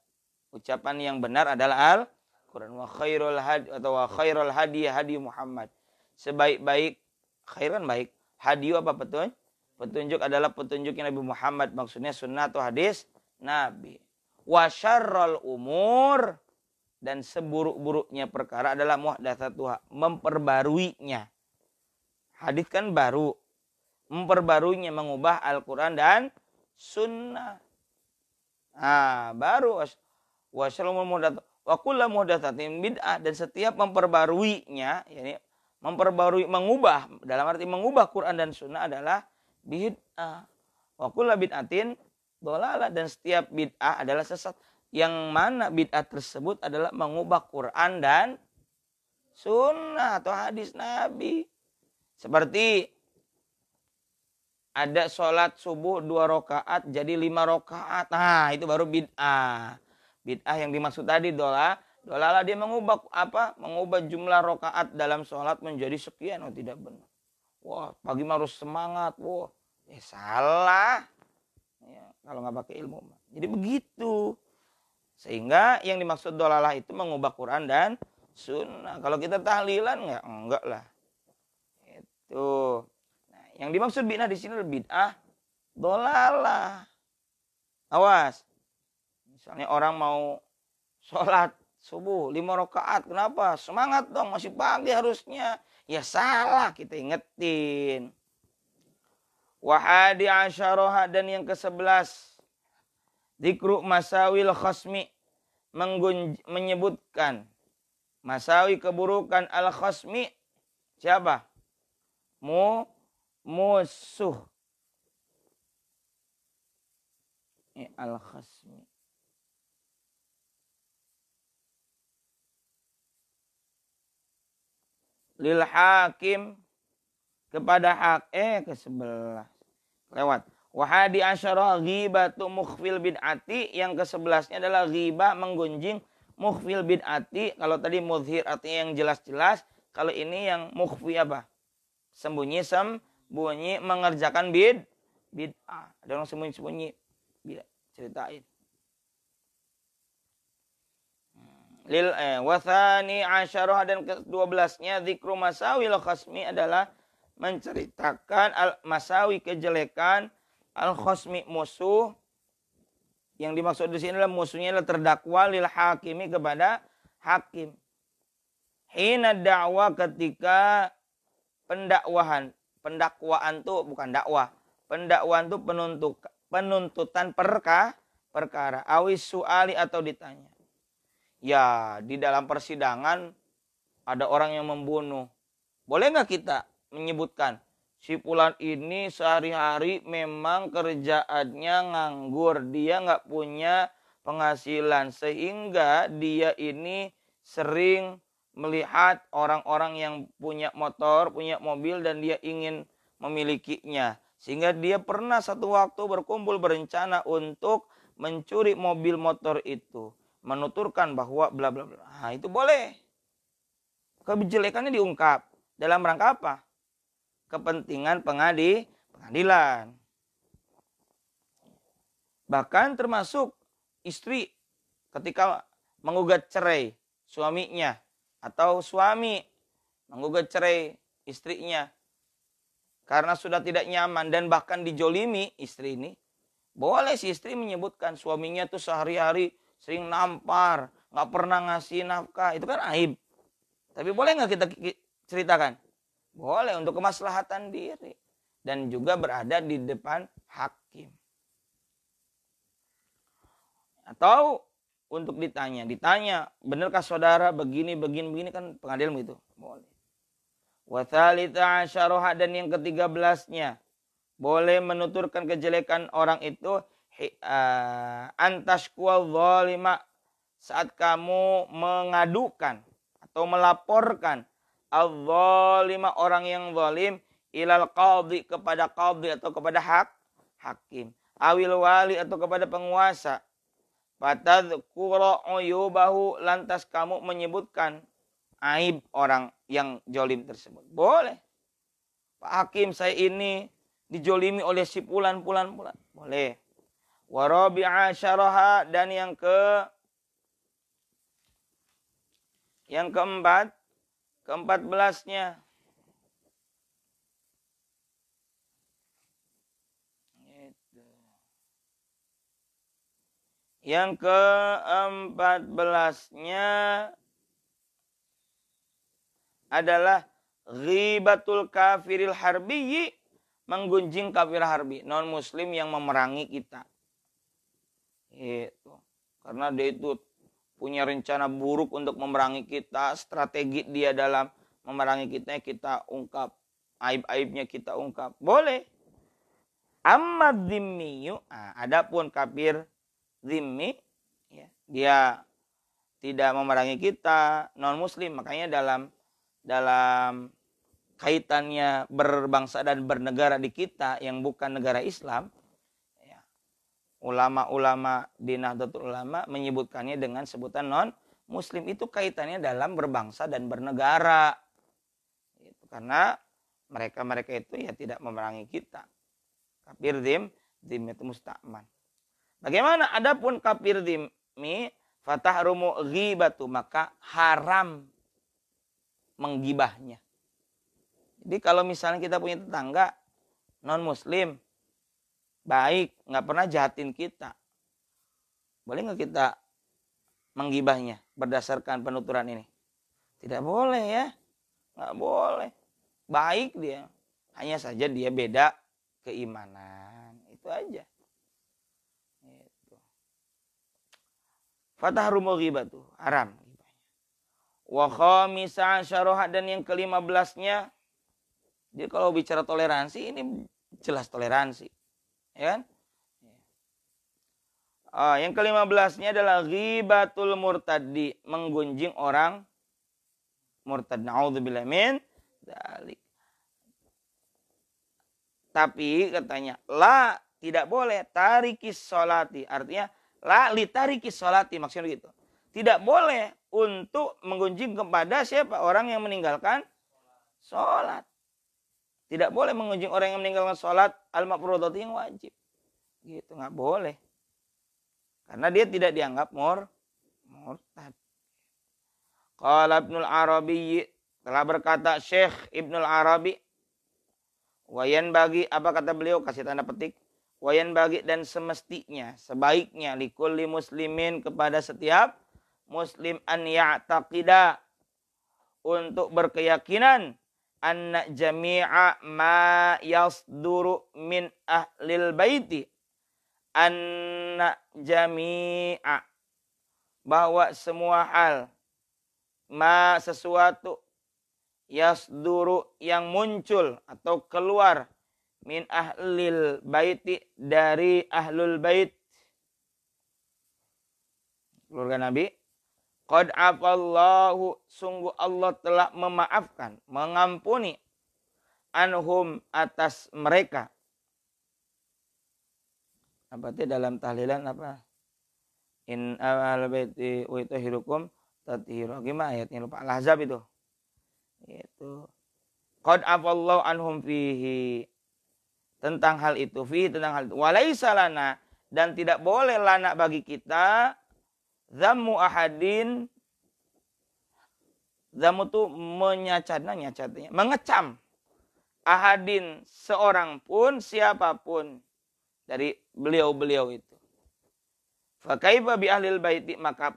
ucapan yang benar adalah Al-Quran. Wa khairul hadi atau wa khairul hadi hadi Muhammad. Sebaik-baik, khairan baik. Hadiu apa petunjuk? Petunjuk adalah petunjuknya Nabi Muhammad, maksudnya sunnah atau hadis Nabi. Wa syarrul umur, dan seburuk-buruknya perkara adalah muhdatsatuha, memperbaruinya. Hadis kan baru, memperbaruinya, mengubah Al-Quran dan sunnah. Baru wa syarrul muhdatsatuha wa kullu muhdatsatin bid'ah, dan setiap memperbaruinya, yakni memperbarui, mengubah, dalam arti mengubah Quran dan sunnah adalah bid'ah. Wa kullu bid'atin dhalalah, dan setiap bid'ah adalah sesat. Yang mana bid'ah tersebut adalah mengubah Quran dan sunnah atau hadis Nabi. Seperti ada sholat subuh 2 rakaat jadi 5 rakaat. Itu baru bid'ah. Bid'ah yang dimaksud tadi dolalah, dia mengubah apa? Mengubah jumlah rakaat dalam sholat menjadi sekian. Oh, tidak benar. Wah, pagi harus semangat. Wah, salah. Ya, kalau nggak pakai ilmu. Jadi begitu. Sehingga yang dimaksud dolalah itu mengubah Quran dan sunnah. Kalau kita tahlilan enggak lah. Itu. Nah, yang dimaksud bid'ah di sini bid'ah dolalah. Awas. Misalnya orang mau sholat subuh 5 rakaat, kenapa? Semangat dong, masih pagi harusnya. Ya salah, kita ingetin. Wahadi asyaraha, dan yang ke-11. Dzikru masawil khasmi, menyebutkan masawi keburukan al khasmi. Siapa? Musuh. Al khasmi. Lil hakim, kepada ke-11. Lewat. Wahadi asyara ghibatu mukhfil bid'ati, yang ke-11-nya adalah ghibah menggunjing mukhfil bid'ati. Kalau tadi mudhir artinya yang jelas-jelas, kalau ini yang mukhfi apa? Sembunyi mengerjakan bid'ah. Ada orang sembunyi ceritain. Wathani asyara, dan ke-12-nya dzikru masawil khasmi adalah menceritakan masawi kejelekan al-khasmi musuh. Yang dimaksud di sini adalah musuhnya adalah terdakwa lil hakimi, kepada hakim. Hina da'wa, ketika pendakwaan tuh bukan dakwah. Pendakwaan tuh penuntutan perkara. Awis su'ali, atau ditanya. Ya, di dalam persidangan ada orang yang membunuh. Boleh nggak kita menyebutkan si fulan ini sehari-hari memang kerjaannya nganggur, dia nggak punya penghasilan, sehingga dia ini sering melihat orang-orang yang punya motor, punya mobil, dan dia ingin memilikinya, sehingga dia pernah satu waktu berkumpul berencana untuk mencuri mobil motor itu, menuturkan bahwa bla bla bla. Nah, itu boleh. Kejelekannya diungkap dalam rangka apa? Kepentingan pengadilan. Bahkan termasuk istri ketika menggugat cerai suaminya, atau suami menggugat cerai istrinya karena sudah tidak nyaman dan bahkan dijolimi istri ini, boleh si istri menyebutkan suaminya tuh sehari-hari sering nampar, nggak pernah ngasih nafkah. Itu kan aib. Tapi boleh nggak kita ceritakan? Boleh, untuk kemaslahatan diri. Dan juga berada di depan hakim. Atau untuk ditanya, benarkah saudara begini kan pengadilan begitu? Boleh. Wa tsalitsah asyara, dan yang ke-13-nya, boleh menuturkan kejelekan orang itu antashkual zalima, saat kamu mengadukan atau melaporkan al-zalima, orang yang zalim, ilal qadhi, kepada qadhi atau kepada hakim, awil wali, atau kepada penguasa. Fatadhkura uyubahu, lantas kamu menyebutkan aib orang yang zalim tersebut. Boleh. Pak Hakim, saya ini dijolimi oleh si pulan. Boleh. Wa rabi'a syaraha, dan yang ke-14-nya. Yang ke-14-nya adalah ghibatul kafiril harbiyyi, menggunjing kafir harbi, non muslim yang memerangi kita. Itu. Karena dia itu punya rencana buruk untuk memerangi kita, strategi dia dalam memerangi kita ungkap, aib-aibnya kita ungkap. Boleh. Amma dzimmiyu, adapun kafir zimmi, ya, dia tidak memerangi kita, non muslim, makanya dalam kaitannya berbangsa dan bernegara di kita yang bukan negara Islam, ya, ulama-ulama di Nahdlatul Ulama menyebutkannya dengan sebutan non muslim. Itu kaitannya dalam berbangsa dan bernegara, itu karena mereka itu ya tidak memerangi kita. Kafir zim itu musta'man. Bagaimana? Adapun kafir dzimmi fatahrumu ghibatu, maka haram menggibahnya. Jadi kalau misalnya kita punya tetangga non muslim baik, nggak pernah jahatin kita, boleh nggak kita menggibahnya berdasarkan penuturan ini? Tidak boleh ya, nggak boleh. Baik dia, hanya saja dia beda keimanan, itu aja. Fatahrumu ghibatu, haram. Wa khamisa asyarah, dan yang ke-15-nya, jadi kalau bicara toleransi ini jelas toleransi, ya kan? Yang ke-15-nya adalah ghibatul murtaddi, menggunjing orang murtad. Na'udzubillah min dzalik. Tapi katanya la, tidak boleh tarikis sholati, artinya la li tarikis sholati, maksudnya gitu. Tidak boleh untuk menggunjing kepada siapa? Orang yang meninggalkan sholat. Tidak boleh mengunjung orang yang meninggalkan sholat al-mafrudhati, yang wajib. Gitu, nggak boleh. Karena dia tidak dianggap murtad. Qala Ibnul Arabi, telah berkata Syekh Ibnul Arabi, wayan bagi, apa kata beliau? Kasih tanda petik. Wayan bagi, dan semestinya, sebaiknya, likulli muslimin, kepada setiap muslim, an ya'taqida, untuk berkeyakinan, anna jami'a ma yasduru min ahlil baiti, anna jami'a, bahwa semua hal, ma sesuatu, yasduru yang muncul atau keluar, min ahlil baiti, dari ahlul bait, keluarga Nabi, qad afallahu, sungguh Allah telah memaafkan, mengampuni, anhum, atas mereka. Apa itu dalam tahlilan apa? In al baiti wa yutahhirukum tathira. Gimana ayatnya, lupa, Al-Ahzab itu. Itu. Qad afallahu anhum fihi, tentang hal itu, fihi, tentang hal itu. Walaisa lana, dan tidak boleh lana bagi kita, zammu ahadin, zammu itu menyacatnya, mengecam, ahadin, seorang pun, siapapun dari beliau-beliau itu. Fakaifa bi ahlil baiti, maka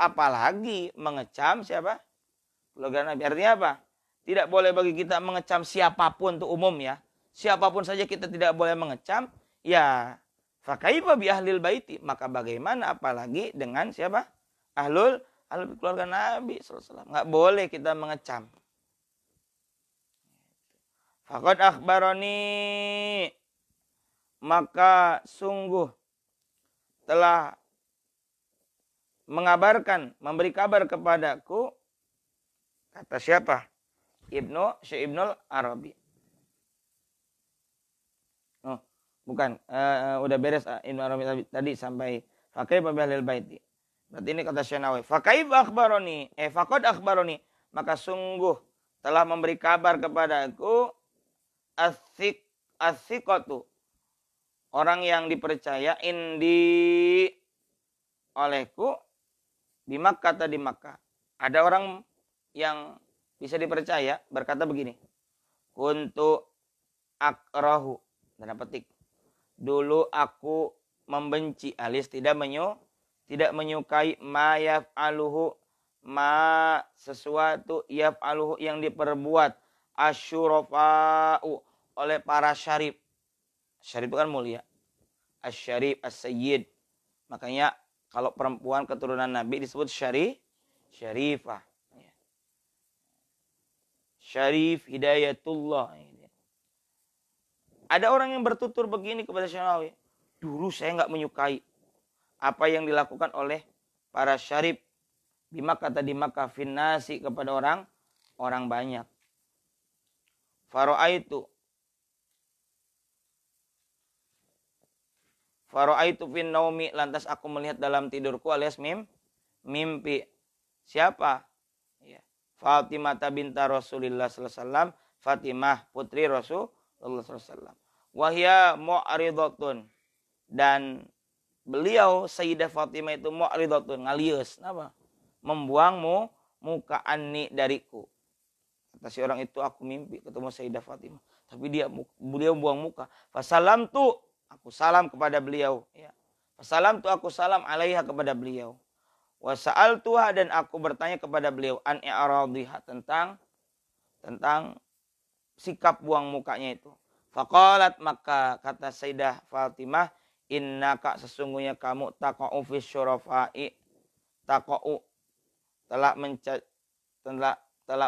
apalagi mengecam siapa? Keluarga Nabi. Artinya apa? Tidak boleh bagi kita mengecam siapapun, itu umum ya. Siapapun saja kita tidak boleh mengecam. Ya, fakaifa bi ahlil baiti, maka bagaimana apalagi dengan siapa? Ahlul keluarga Nabi SAW. Nggak boleh kita mengecam. Faqad akhbarani, maka sungguh telah mengabarkan, memberi kabar kepadaku, kata siapa? Syekh Ibnul Arabi. Oh, bukan, udah beres Ibnu Arabi tadi sampai fakaifa bi ahlil baiti. Berarti ini kata Syekh Nawawi. Fakaifa akhbarani, faqad akhbarani, maka sungguh telah memberi kabar kepadaku, as-siqatu, orang yang dipercaya, indi, olehku, di Makkah, di Makkah. Ada orang yang bisa dipercaya berkata begini, kuntu akrahu, tanda petik, dulu aku membenci, alias tidak menyukai, ma yaf'aluhu, ma sesuatu, yaf'aluhu, yang diperbuat, asyurafa'u, oleh para syarif. Syarif itu kan mulia. Asyarif, as-sayyid. Makanya kalau perempuan keturunan Nabi disebut syarifah. Syarif Hidayatullah. Ada orang yang bertutur begini kepada Syekh Nawawi. Dulu saya nggak menyukai apa yang dilakukan oleh para syarif di Makkah, finnasi, kepada orang banyak. Fara'aitu fin naumi, lantas aku melihat dalam tidurku, alias mimpi. Siapa? Ya. Fatimah binta Rasulullah sallallahu alaihi wasallam, Fatimah putri Rasulullah sallallahu alaihi wasallam. Wahya mu'ridatun, Dan beliau Sayyidah Fatimah itu mu'ridatun ngalius, apa? Membuangmu muka anni dariku. Kata si orang itu, aku mimpi ketemu Sayyidah Fatimah, tapi beliau buang muka. Fasalam tu, aku salam kepada beliau, ya. Fasalam tu, aku salam alaiha kepada beliau. Wa sa'altuha, dan aku bertanya kepada beliau an i'radiha, tentang sikap buang mukanya itu. Faqalat, maka kata Sayyidah Fatimah, innaka, sesungguhnya kamu taqa'u fi syurafa'i, taqa'u telah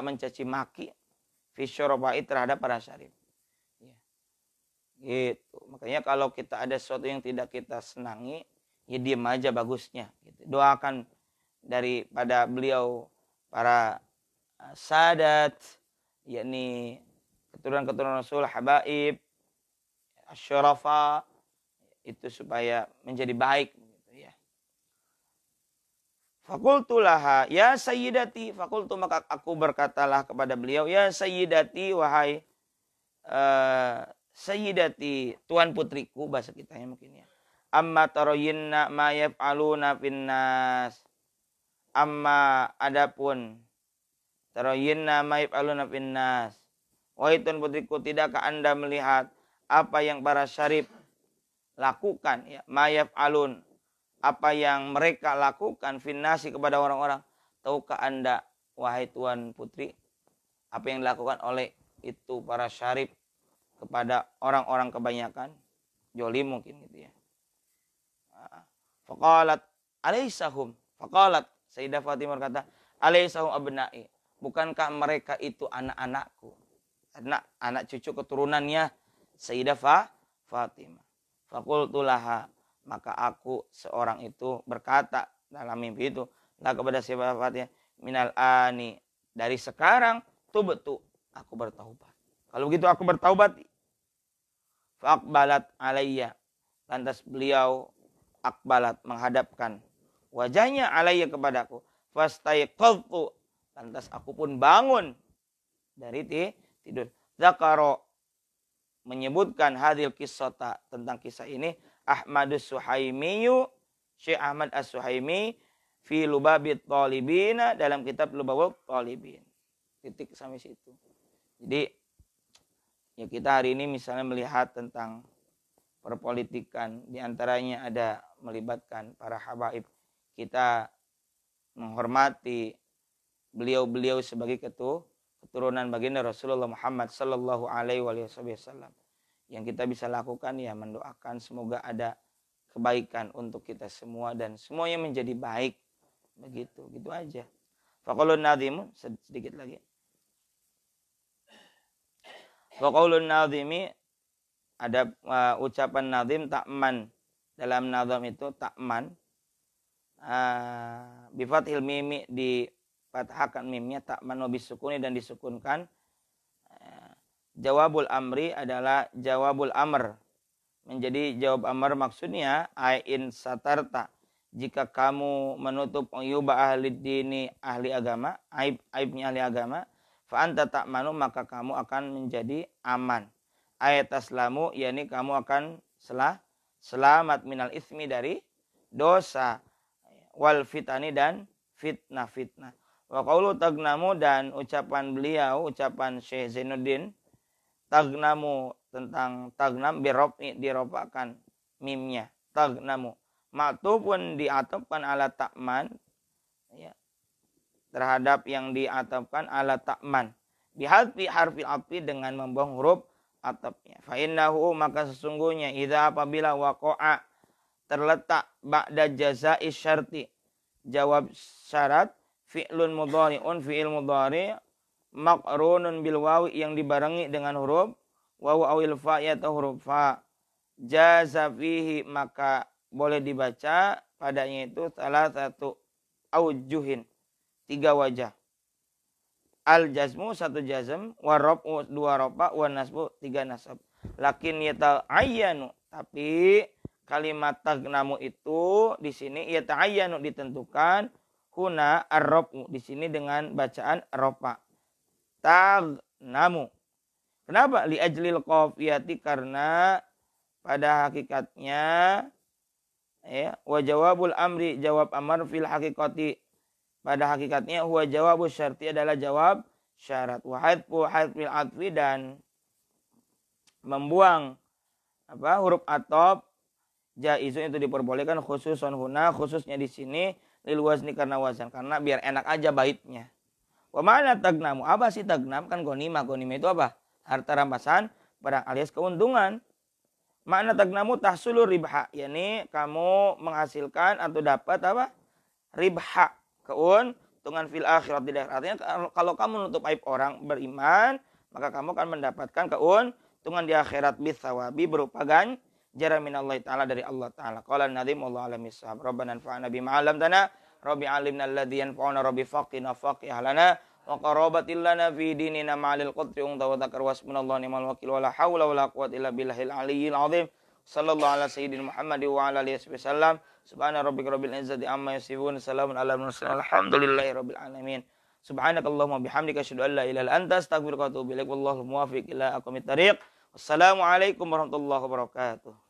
mencaci maki fi syurafa'i, terhadap para syarif. Ya. Gitu. Makanya kalau kita ada sesuatu yang tidak kita senangi, ya diam aja bagusnya. Gitu. Doakan daripada beliau para sadat, yakni keturunan-keturunan Rasul, habaib, asyrafa, itu supaya menjadi baik, gitu ya. Fakultu laha ya sayyidati, fakultu, maka aku berkatalah kepada beliau, ya sayyidati, wahai sayyidati, tuan putriku, bahasa kitanya mungkin ya. Amma taroyinna ma yaf'aluna finnas, amma adapun taroyinna ma yaf'aluna finnas, wahai tuan putriku, tidakkah anda melihat apa yang para syarif lakukan, ya, mayaf alun, apa yang mereka lakukan finnasi, kepada orang-orang. Tahukah anda, wahai tuan putri, apa yang dilakukan oleh itu para syarif kepada orang-orang kebanyakan? Jolim mungkin, gitu ya. Faqalat alaisahum, faqalat, Sayyidah Fatimah berkata, alaisahum abna'i, bukankah mereka itu anak-anakku, anak cucu keturunannya Sayyidah Fatimah. Fakultu laha, maka aku seorang itu berkata dalam mimpi itu, lah kepada Sayyidah Fatimah, minal ani, dari sekarang, tubtu, aku bertaubat. Kalau begitu aku bertaubat. Faqbalat alayya, lantas beliau akbalat, menghadapkan wajahnya alayya kepadaku. Fastaiqadtu, lantas aku pun bangun dari tidur. Zakaro, menyebutkan hadil kisota, tentang kisah ini, Ahmadus Suhaimiyu, Syekh Ahmad As-Suhaimi, fi Lubabit Talibina, dalam kitab Lubabut Talibin. Titik sampai situ. Jadi ya kita hari ini misalnya melihat tentang perpolitikan, diantaranya ada melibatkan para habaib. Kita menghormati beliau-beliau sebagai keturunan baginda Rasulullah Muhammad sallallahu alaihi wasallam. Yang kita bisa lakukan ya mendoakan semoga ada kebaikan untuk kita semua dan semuanya menjadi baik. Begitu, gitu aja. Faqaulun nadhimu, sedikit lagi. Faqaulun nadhimi, ada ucapan nadhim ta'man. Dalam nadham itu ta'man. Bifathil mimi, di fathahkan mimnya, ta'man wa bisukuni, dan disukunkan. Jawabul amri adalah jawabul amr, menjadi jawab amr, maksudnya ain satarta, jika kamu menutup uyuba ahli dini, ahli agama, aibnya ahli agama, fa anta ta'manu, maka kamu akan menjadi aman. Ayat taslamu, yakni kamu akan selamat minal ismi, dari dosa, wal fitani, dan fitnah. Wa qaulu tagnamu, dan ucapan beliau, ucapan Syekh Zainuddin, tagnamu, tentang tagnam, birrofi, diropakan mimnya, tagnamu, maktubun, diatapkan ala ta'man, ya, terhadap yang diatapkan ala ta'man, bihadfi harfil atfi, dengan membuang huruf atapnya. Fa innahu, maka sesungguhnya, idza, apabila waqa'a, terletak ba'da jazai syarti, jawab syarat, fi'lun mudhari'un, fi'il mudhari', maqrunun bil wawi, yang dibarengi dengan huruf wawu awil fa, atau huruf fa, jaza fihi, maka boleh dibaca padanya itu salah satu aujuhin, 3 wajah. Al jazmu, 1 jazm, warrobu 2 ropa, wan nasbu 3 nasab. Lakin yata'ayyanu, tapi kalimat tagnamu itu di sini yata'ayyanu, ditentukan, huna arrobu, di sini dengan bacaan ropa. Tagnamu. Kenapa? Li ajlil qafiyati, karena pada hakikatnya ya, wa jawabul amri, jawab amar fil hakikati, pada hakikatnya huwa jawabus syarti, adalah jawab syarat. Wa hadfu hadfil atfi, dan membuang huruf atop jaizun itu diperbolehkan, khususon huna, khususnya di sini, lil wazni karena wazan, karena biar enak aja baitnya. Wa ma'na tagnamu, apa sih tagnam? Kan gonimah itu apa? Harta rampasan, barang alias keuntungan. Makna tagnamu tahsulu ribha, yakni kamu menghasilkan atau dapat apa? Ribha, keuntungan fil akhirat, di akhirat. Artinya kalau kamu nutup aib orang beriman, maka kamu akan mendapatkan keuntungan di akhirat bisawabi, berupa ganjaran minallahi ta'ala, dari Allah ta'ala. Qala an-nadhim wallahu a'lam bissawab. Rabbana anfa'na bima 'allamtana, rabbi 'allimna alladhi yanfa'una, rabbi faqina faqih lana wa qarabatil lana fi dinina ma'alil qadri wa dzakar wasbunallahu ni'mal wakil wa la haula wa la quwwata illa billahil aliyyil azim. Sallallahu ala sayyidina Muhammad wa ala alihi wasallam. Subhana rabbika rabbil izzati amma yasifun, salamun alal mursalin, alhamdulillahi rabbil alamin. Subhanakallahumma bihamdika asyhadu an la ilaha illa anta, astaghfiruka wa atubu ilaik. Wallahu muwaffiq ila aqwamit thariq. Wassalamualaikum warahmatullahi wabarakatuh.